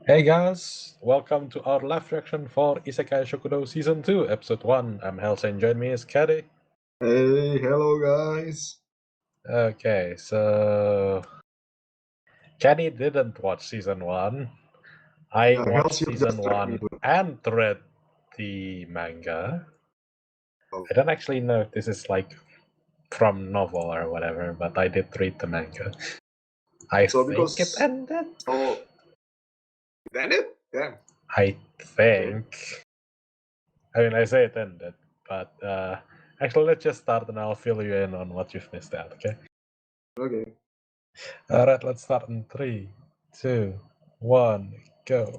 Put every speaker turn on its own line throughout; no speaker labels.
Hey guys, welcome to our live reaction for Isekai Shokudou Season 2, Episode 1. I'm Helsa and join me is Caddy.
Hey, hello guys.
Okay, so Caddy didn't watch Season 1. I
Yeah,
watched
Helsa
Season
just dragged me
1
to.
and read the manga.
Oh.
I don't actually know if this is like from novel or whatever, but I did read the manga. I
So
think it
because
ended.
it ended? Damn.
I think. I mean, I say it ended, but actually, let's just start and I'll fill you in on what you've missed out, okay?
Okay.
Alright, let's start in 3, 2, 1, go.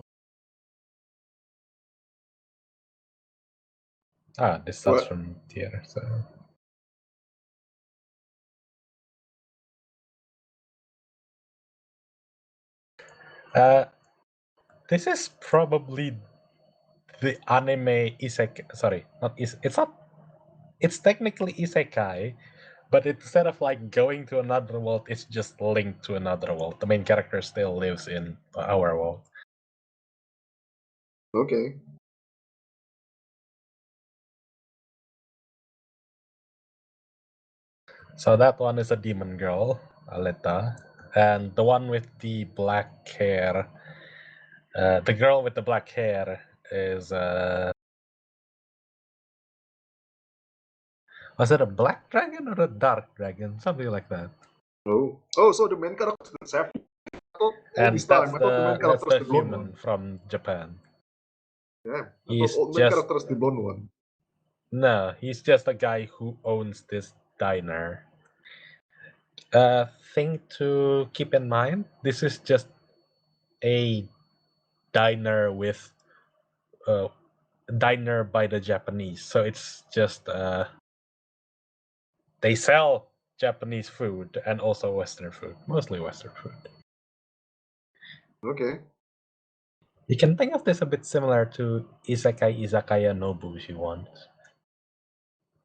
This starts
What?
from here, so. This is probably the anime isekai. Sorry, it's not. It's technically isekai, but instead of like going to another world, it's just linked to another world. The main character still lives in our world.
Okay.
So that one is a demon girl, Aleta, and the one with the black hair, the girl with the black hair is was it a black dragon or a dark dragon? Something like that.
Oh, so the main character is the chef. All
And
this time, I thought the main
that's
character is
the
the blonde one.
human from Japan.
Yeah, I thought
He's
all the main
just
character is the blonde one.
no, he's just a guy who owns this diner. Thing to keep in mind: this is just a diner with diner by the Japanese. So it's just they sell Japanese food and also Western food, mostly Western food.
Okay.
You can think of this a bit similar to Isekai Izakaya Nobushi once.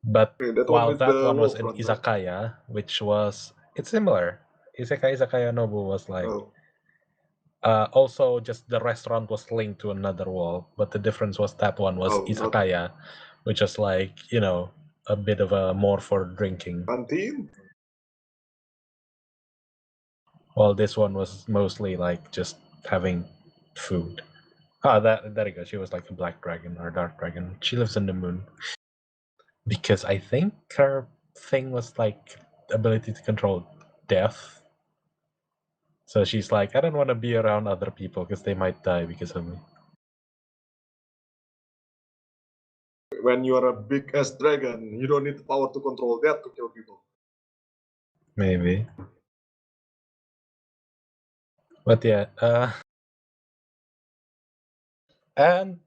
But
Okay, that one
while
with
that
the
one was
wolf
an
front, right?
izakaya, which was it's similar. Isekai Izakaya Nobu was like
Oh.
also just the restaurant was linked to another wall, but the difference was that one was
Oh, not
izakaya, which is like a bit of a more for drinking.
canteen?
While this one was mostly like just having food. There you go. She was like a black dragon or dark dragon. She lives in the moon. Because I think her thing was like ability to control death. So she's like, I don't want to be around other people because they might die because of me.
When you are a big ass dragon, you don't need the power to control that to kill people.
Maybe. But yeah, and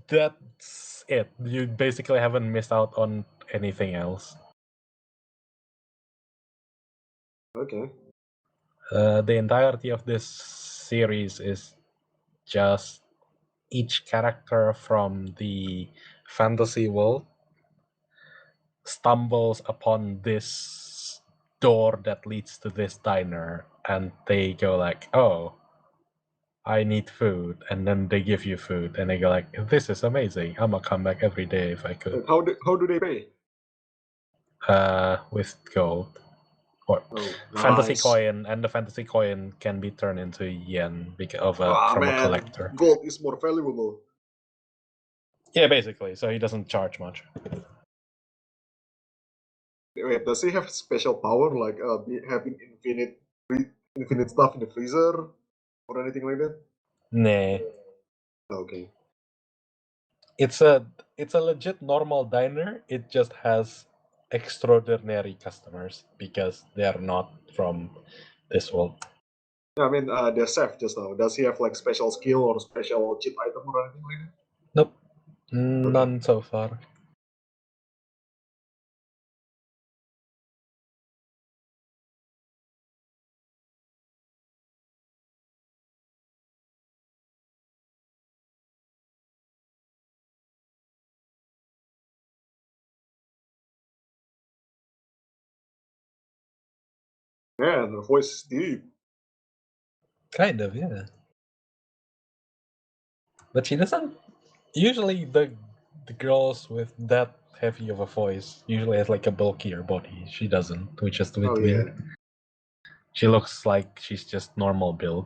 that's it. You basically haven't missed out on anything else.
Okay.
The entirety of this series is just each character from the fantasy world stumbles upon this door that leads to this diner, and they go like, oh, I need food, and then they give you food, and they go like, this is amazing, I'm gonna come back every day if I could.
How do they pay?
With gold or
Oh,
fantasy
nice.
coin, and the fantasy coin can be turned into yen because from a
Man,
collector.
gold is more valuable.
Yeah, basically. So he doesn't charge much.
Wait, does he have special power like having infinite stuff in the freezer or anything like that?
Nah,
Okay.
it's a legit normal diner. It just has extraordinary customers because they're not from this world.
I mean, the chef just now. Does he have like special skill or special cheat item or anything like
Nope,
that? Okay.
none so far.
Man, the voice is deep.
Kind of, yeah. But she doesn't. Usually, the girls with that heavy of a voice usually has like a bulkier body. She doesn't, which is a bit
Oh yeah.
weird. She looks like she's just normal build.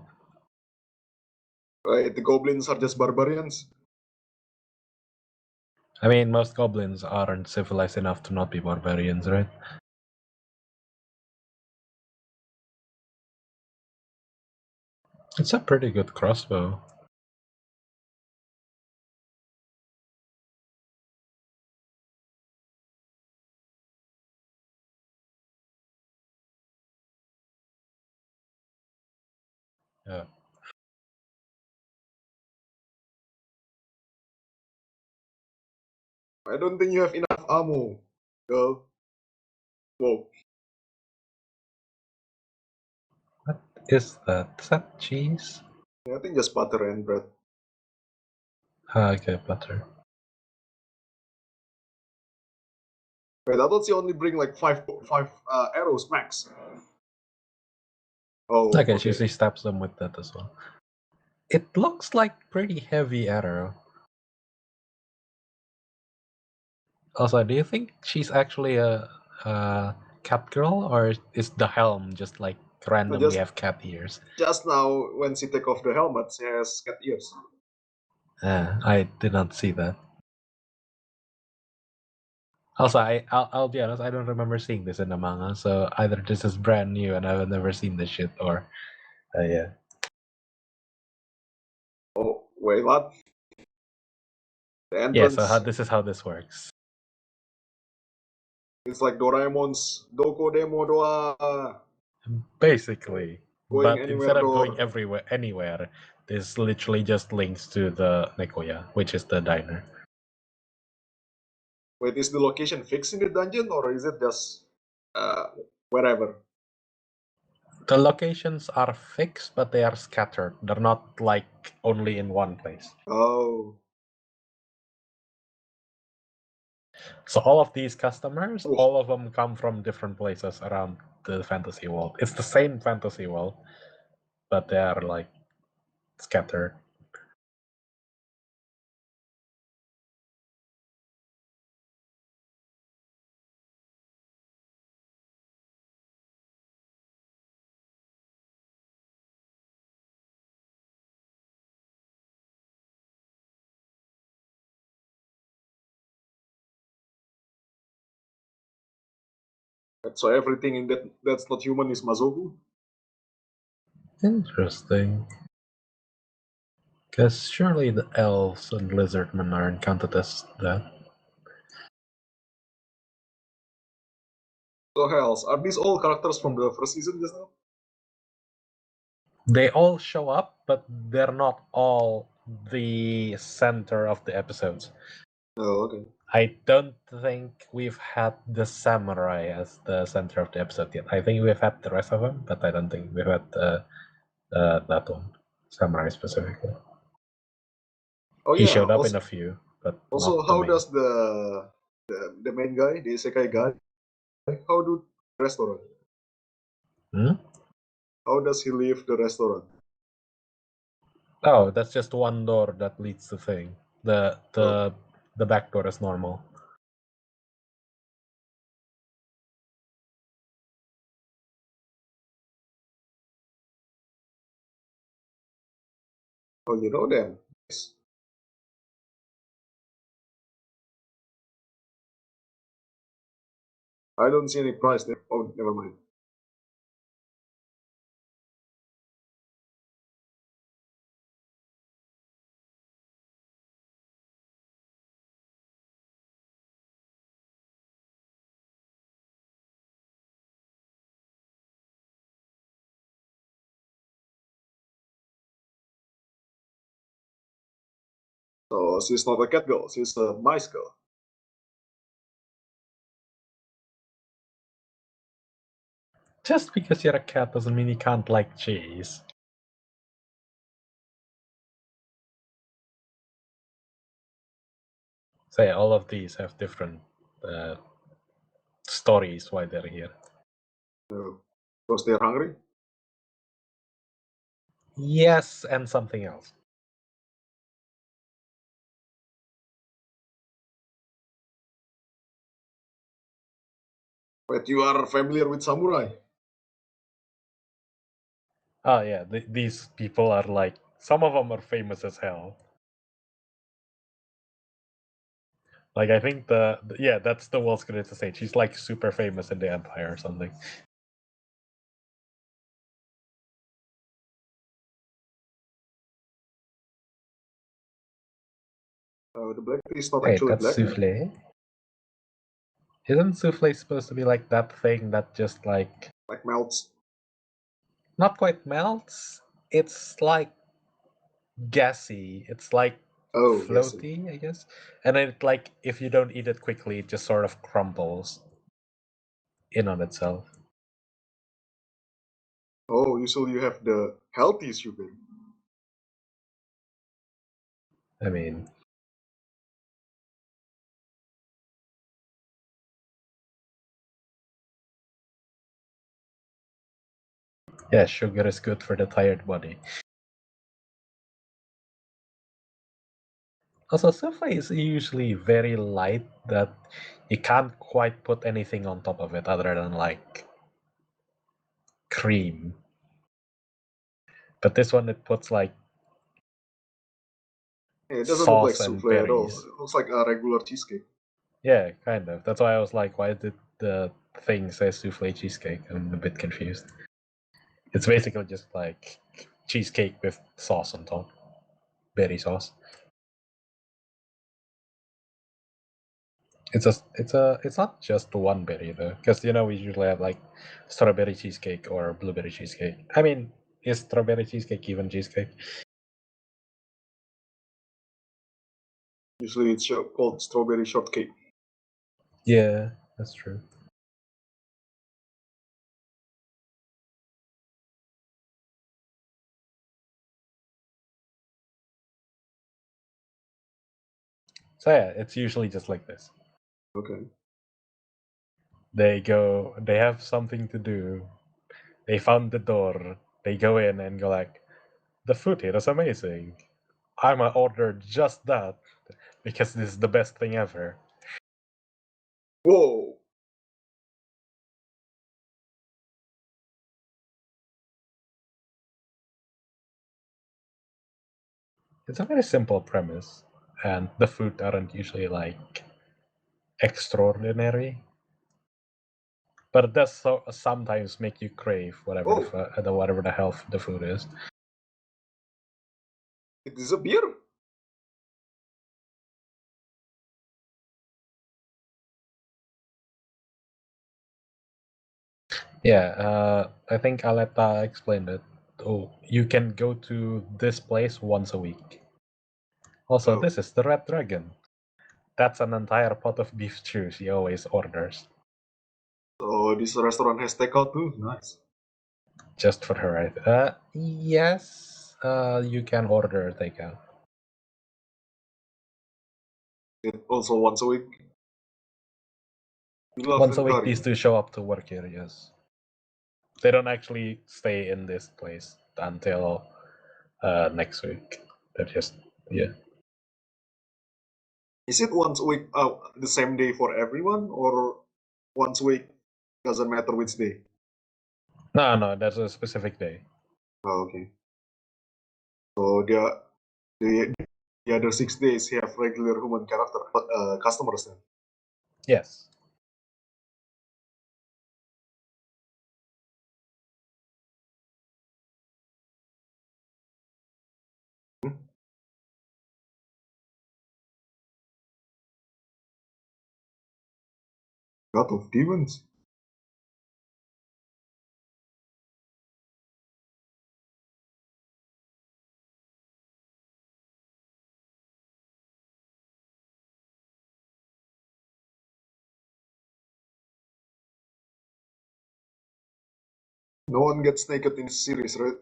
Right, the goblins are just barbarians.
I mean, most goblins aren't civilized enough to not be barbarians, right? It's a pretty good crossbow. Yeah.
I don't think you have enough ammo, girl. Whoa.
What is that? Is that cheese?
Yeah, I think just butter and bread.
Ah, okay, butter.
Wait, I thought you only bring like five arrows max. Oh,
Okay, she
okay.
usually stabs them with that as well. It looks like pretty heavy arrow. Also, do you think she's actually a cat girl, or is the helm just like
No,
randomly have cat ears?
just now when she take off the helmet, she has cat ears.
I did not see that. Also, I'll be honest, I don't remember seeing this in the manga, so either this is brand new and I've never seen this shit, or yeah.
Oh, wait, what? The
Yeah, so
entrance,
this is how this works.
it's like Doraemon's Doko Demo Doa.
Basically,
Going
but instead
anywhere
of going
door.
anywhere, this literally just links to the Nekoya, which is the diner.
Wait, is the location fixed in the dungeon or is it just uh, wherever?
The locations are fixed, but they are scattered. They're not like only in one place.
Oh.
So all of these customers,
Oh,
all of them come from different places around the fantasy world. It's the same fantasy world, but they are like scattered.
so everything in that's not human is Mazogu?
Interesting. Because surely the elves and lizardmen aren't counted as that.
So hells, are these all characters from the first season just now?
They all show up, but they're not all the center of the episodes.
Oh, okay.
I don't think we've had the samurai as the center of the episode yet. I think we've had the rest of them, but I don't think we've had that one, samurai specifically.
Oh
He
yeah.
showed up in a few, but
Also,
not the
how
main.
does the main guy, the Isekai guy, how do restaurant?
Hmm?
How does he leave the restaurant?
Oh, that's just one door that leads to thing. The
Oh,
the the back door is normal.
oh, you know them. Yes. I don't see any price there. Oh, never mind. So she's not a cat girl. She's a mice girl.
Just because you're a cat doesn't mean you can't like cheese. Say all of these have different uh, stories why they're here.
Because they're hungry.
Yes, and something else.
But you are familiar with samurai?
Oh yeah, these people are like, some of them are famous as hell. Like I think yeah, that's the world's greatest stage. She's like super famous in the empire or something.
The black tea is not
Wait,
actually
that's
black.
souffle? Isn't souffle supposed to be like that thing that just like
Like melts.
not quite melts? It's like gassy. It's like
Oh, yes.
floaty, I guess. And then it, like if you don't eat it quickly, it just sort of crumbles in on itself.
Oh, usually you have the healthy sugar.
I mean, yeah, sugar is good for the tired body. Also, souffle is usually very light that you can't quite put anything on top of it other than like cream. But this one, it puts like
Yeah, it doesn't look like
sauce and
souffle at all.
berries.
It looks like a regular cheesecake.
Yeah, kind of. That's why I was like, why did the thing say souffle cheesecake? I'm a bit confused. It's basically just like cheesecake with sauce on top, berry sauce. It's not just one berry though, because you know we usually have like strawberry cheesecake or blueberry cheesecake. I mean, is strawberry cheesecake even cheesecake?
Usually it's called strawberry shortcake.
Yeah, that's true. So yeah, it's usually just like this.
Okay.
They have something to do. They found the door. They go in and go like, the food here is amazing. I'ma order just that because this is the best thing ever.
Whoa!
It's a very simple premise, and the food aren't usually like extraordinary, but it does sometimes make you crave whatever
Oh,
whatever the hell the food is.
it is a beer?
Yeah, I think Aleta explained it. Oh, you can go to this place once a week. Also,
Oh.
this is the Red Dragon. That's an entire pot of beef stew she always orders.
So this restaurant has takeout too? Nice.
Just for her, right? Yes, you can order takeout.
It also once a week. We love
Once a week, these
encouraging.
two show up to work here, yes. They don't actually stay in this place until next week. They're just, yeah.
Is it once a week the same day for everyone or once a week doesn't matter which day?
No, that's a specific day.
Oh, okay. So the other 6 days have regular human character customers then.
Yes.
Hmm? God of demons. No one gets naked in this series, right?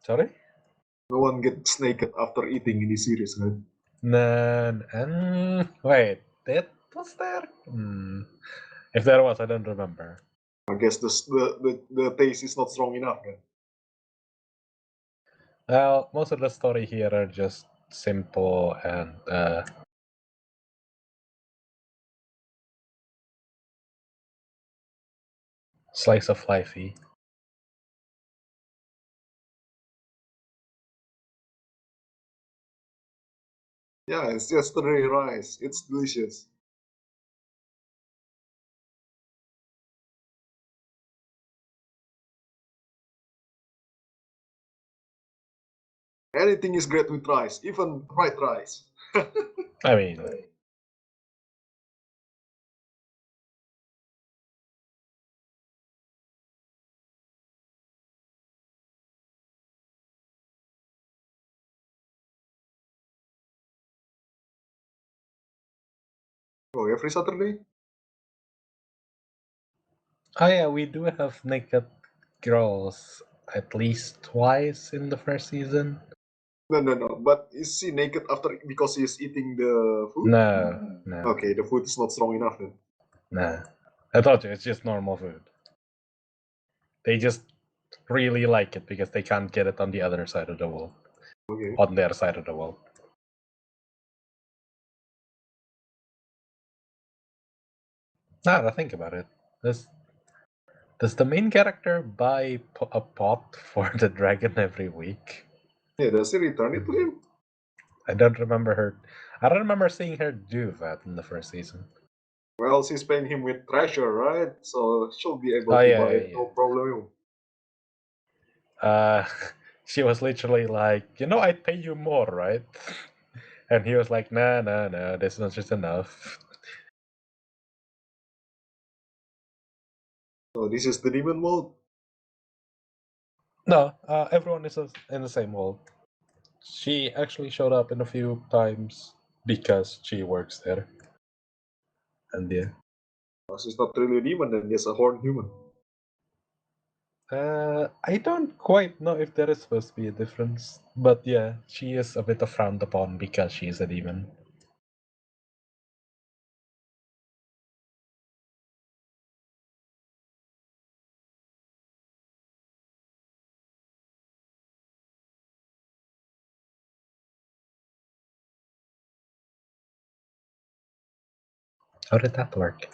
Sorry?
No one gets naked after eating in this series, right?
No, wait, that was there? If there was, I don't remember.
I guess the taste is not strong enough then.
Well, most of the story here are just simple and Slice of lifey.
Yeah, it's yesterday rice. It's delicious. Anything is great with rice, even fried rice.
I mean,
Oh, every Saturday?
oh yeah, we do have naked girls at least twice in the first season.
No. But is she naked after because she's eating the food?
No.
Okay, the food is not strong enough then.
Nah. I told you, it's just normal food. They just really like it because they can't get it on the other side of the wall.
Okay.
On their side of the wall. Now that I think about it, does the main character buy a pot for the dragon every week?
Yeah, does she return it to him?
I don't remember her. I don't remember seeing her do that in the first season.
Well, she's paying him with treasure, right? So she'll be able
Oh
to
yeah,
buy
yeah,
it, no
yeah.
problem.
She was literally like, I'd pay you more, right? And he was like, nah, this is not just enough.
So this is the demon mode.
No, everyone is in the same world. She actually showed up in a few times because she works there. And yeah.
She's not really a demon, then just a horned human.
I don't quite know if there is supposed to be a difference, but yeah, she is a bit of frowned upon because she is a demon. How did that work?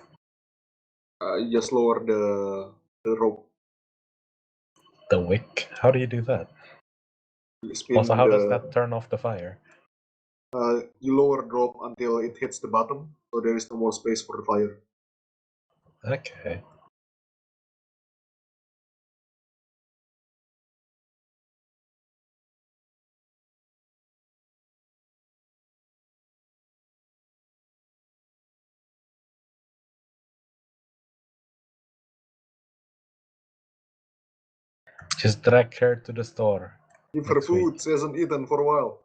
You just lower the rope.
The wick? How do you do that?
You
Also,
spin
how does
the.
that turn off the fire?
You lower the rope until it hits the bottom, so there is no more space for the fire.
Okay. Just drag her to the store
Give her
next week.
food. She hasn't eaten for a while.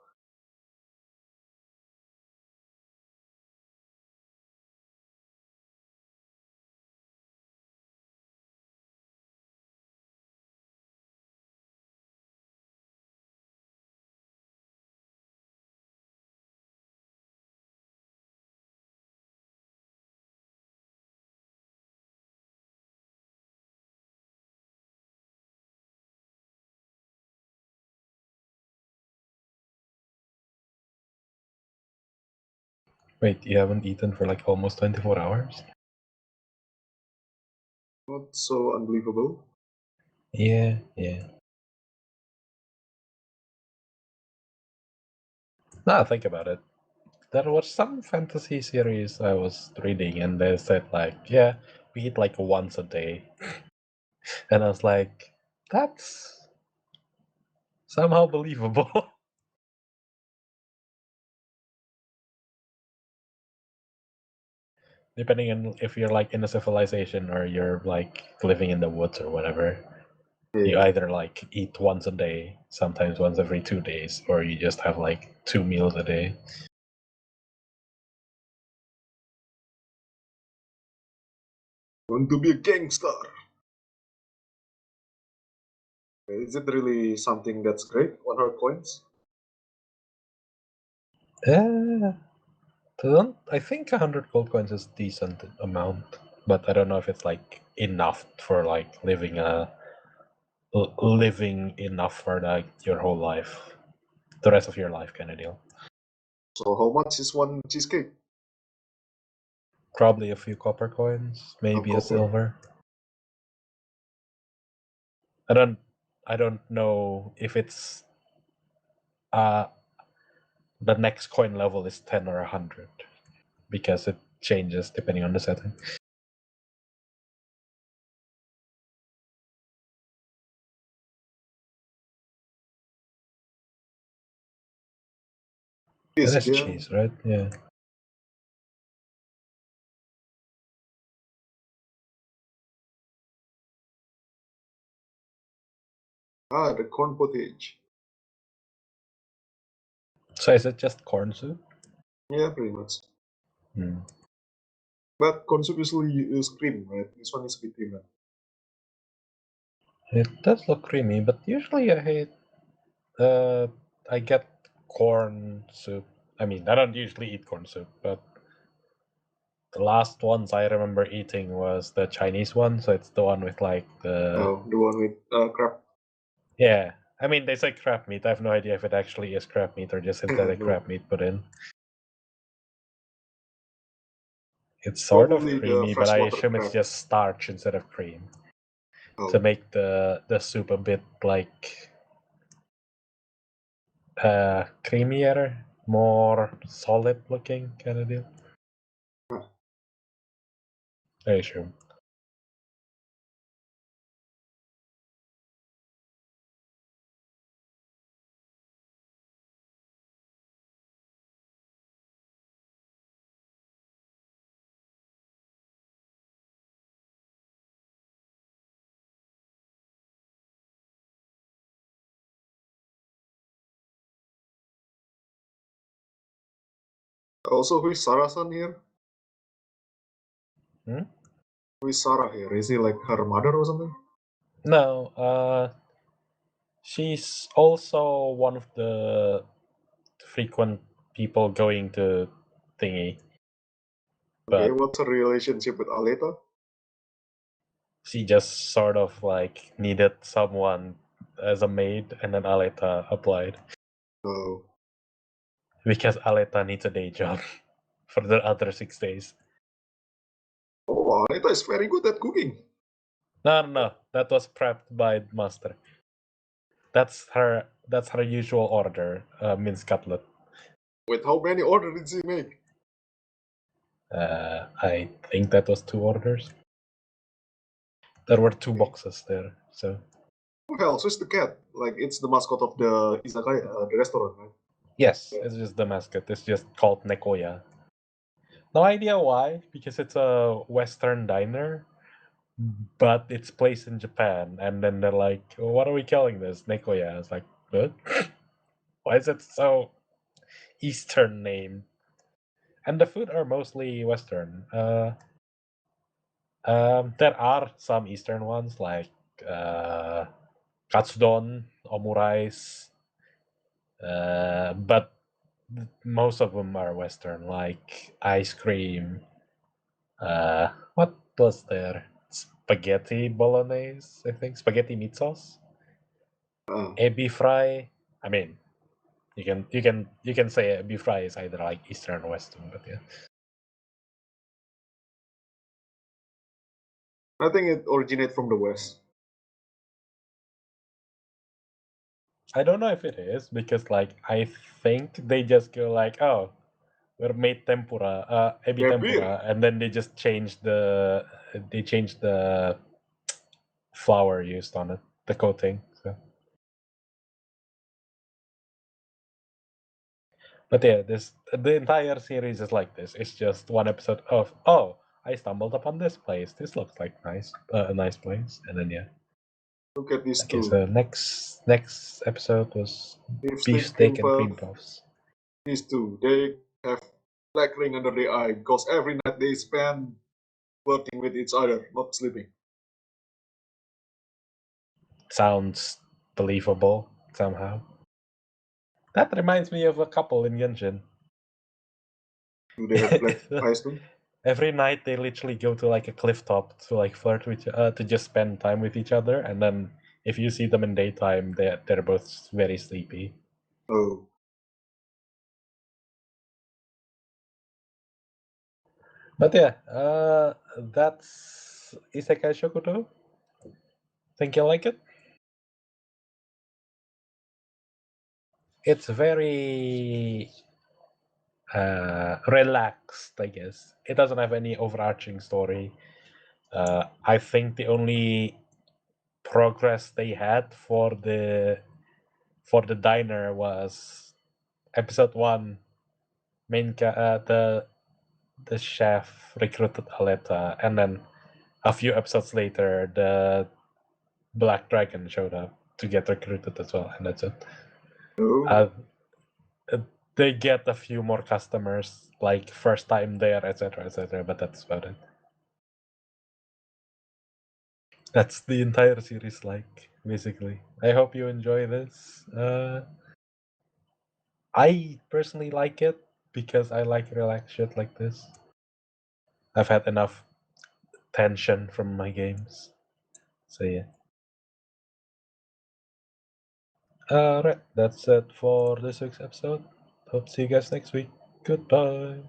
Wait, you haven't eaten for like almost 24 hours?
Not so unbelievable.
Yeah. Now think about it. There was some fantasy series I was reading, and they said like, yeah, we eat like once a day, and I was like, that's somehow believable. Depending on if you're like in a civilization or you're like living in the woods or whatever, you
Yeah.
either like eat once a day, sometimes once every 2 days, or you just have like 2 meals a day.
Want to be a gangster. Is it really something that's great? 100 coins?
Uh, I think 100 gold coins is decent amount, but I don't know if it's like enough for like living enough for like your whole life, the rest of your life kind of deal.
So how much is one cheesecake?
Probably a few copper coins,
A
maybe a
copper.
silver. I don't know if it's uh the next coin level is 10 or 100 because it changes depending on the setting.
This
That is
again.
cheese, right? Yeah.
Ah, the corn pottage.
So is it just corn soup?
Yeah, pretty much.
Hmm.
But corn soup usually use cream, right? This one is with cream.
It does look creamy, but usually uh, I get corn soup. I mean, I don't usually eat corn soup, but the last ones I remember eating was the Chinese one. So it's the one with like the
Oh, the one with crab.
yeah. I mean, they say crab meat. I have no idea if it actually is crab meat or just synthetic
No,
crab meat put in. It's sort of
probably the
creamy, but I
freshwater
assume it's
crab.
just starch instead of cream to
Oh,
make the soup a bit like creamier, more solid looking kind of deal.
huh.
I assume.
Also, who is Sarah-san here?
Hmm?
Who is Sarah here? Is he like her mother or something?
No, she's also one of the frequent people going to thingy,
Okay,
but
what's her relationship with Aleta?
she just sort of like needed someone as a maid, and then Aleta applied
Oh,
because Aleta needs a day job for the other 6 days.
oh, Aleta is very good at cooking.
No, that was prepped by master. That's her. That's her usual order. Minced cutlet.
Wait, how many orders did she make?
I think that was 2 orders. There were 2 boxes there, so
Who else? Who's the cat? Like, it's the mascot of the Isekai, the restaurant, right?
yes, it's just the mascot. It's just called Nekoya. No idea why, because it's a Western diner, but it's placed in Japan. And then they're like, well, "What are we calling this?" Nekoya. It's like, what? Why is it so Eastern name? And the food are mostly Western. There are some Eastern ones like uh, katsudon, omurice, but most of them are Western, like ice cream. What was there? Spaghetti bolognese, I think. Spaghetti meat sauce.
Uh,
Ebi fry. I mean, you can say ebi fry is either like Eastern or Western, but yeah.
I think it originates from the West.
I don't know if it is because like I think they just go like, oh, we're made tempura, ebi
Yeah, beer.
tempura, and then they change the flour used on it, the coating. So. But yeah, the entire series is like this. It's just one episode of I stumbled upon this place. This looks like a nice place, and then yeah.
Look at these
Okay,
two.
so next episode was
Beef
beef
steak,
steak
cream
and
puff.
cream puffs.
These two. They have black ring under their eye because every night they spend flirting with each other, not sleeping.
Sounds believable somehow. That reminds me of a couple in Genshin.
Do they have black eyes too?
Every night they literally go to like a cliff top to like flirt with to just spend time with each other, and then if you see them in daytime, they're both very sleepy.
Oh.
But yeah, that's Isekai Shokudou. Think you like it? it's very relaxed, I guess. It doesn't have any overarching story. I think the only progress they had for the diner was episode 1. The chef recruited Aleta, and then a few episodes later, the Black Dragon showed up to get recruited as well, and that's it.
Oh,
Uh, they get a few more customers, like first time there, etc., etc., but that's about it. That's the entire series, like, basically. I hope you enjoy this. I personally like it because I like relaxed shit like this. I've had enough tension from my games. So yeah. Alright, that's it for this week's episode. Hope to see you guys next week. Goodbye.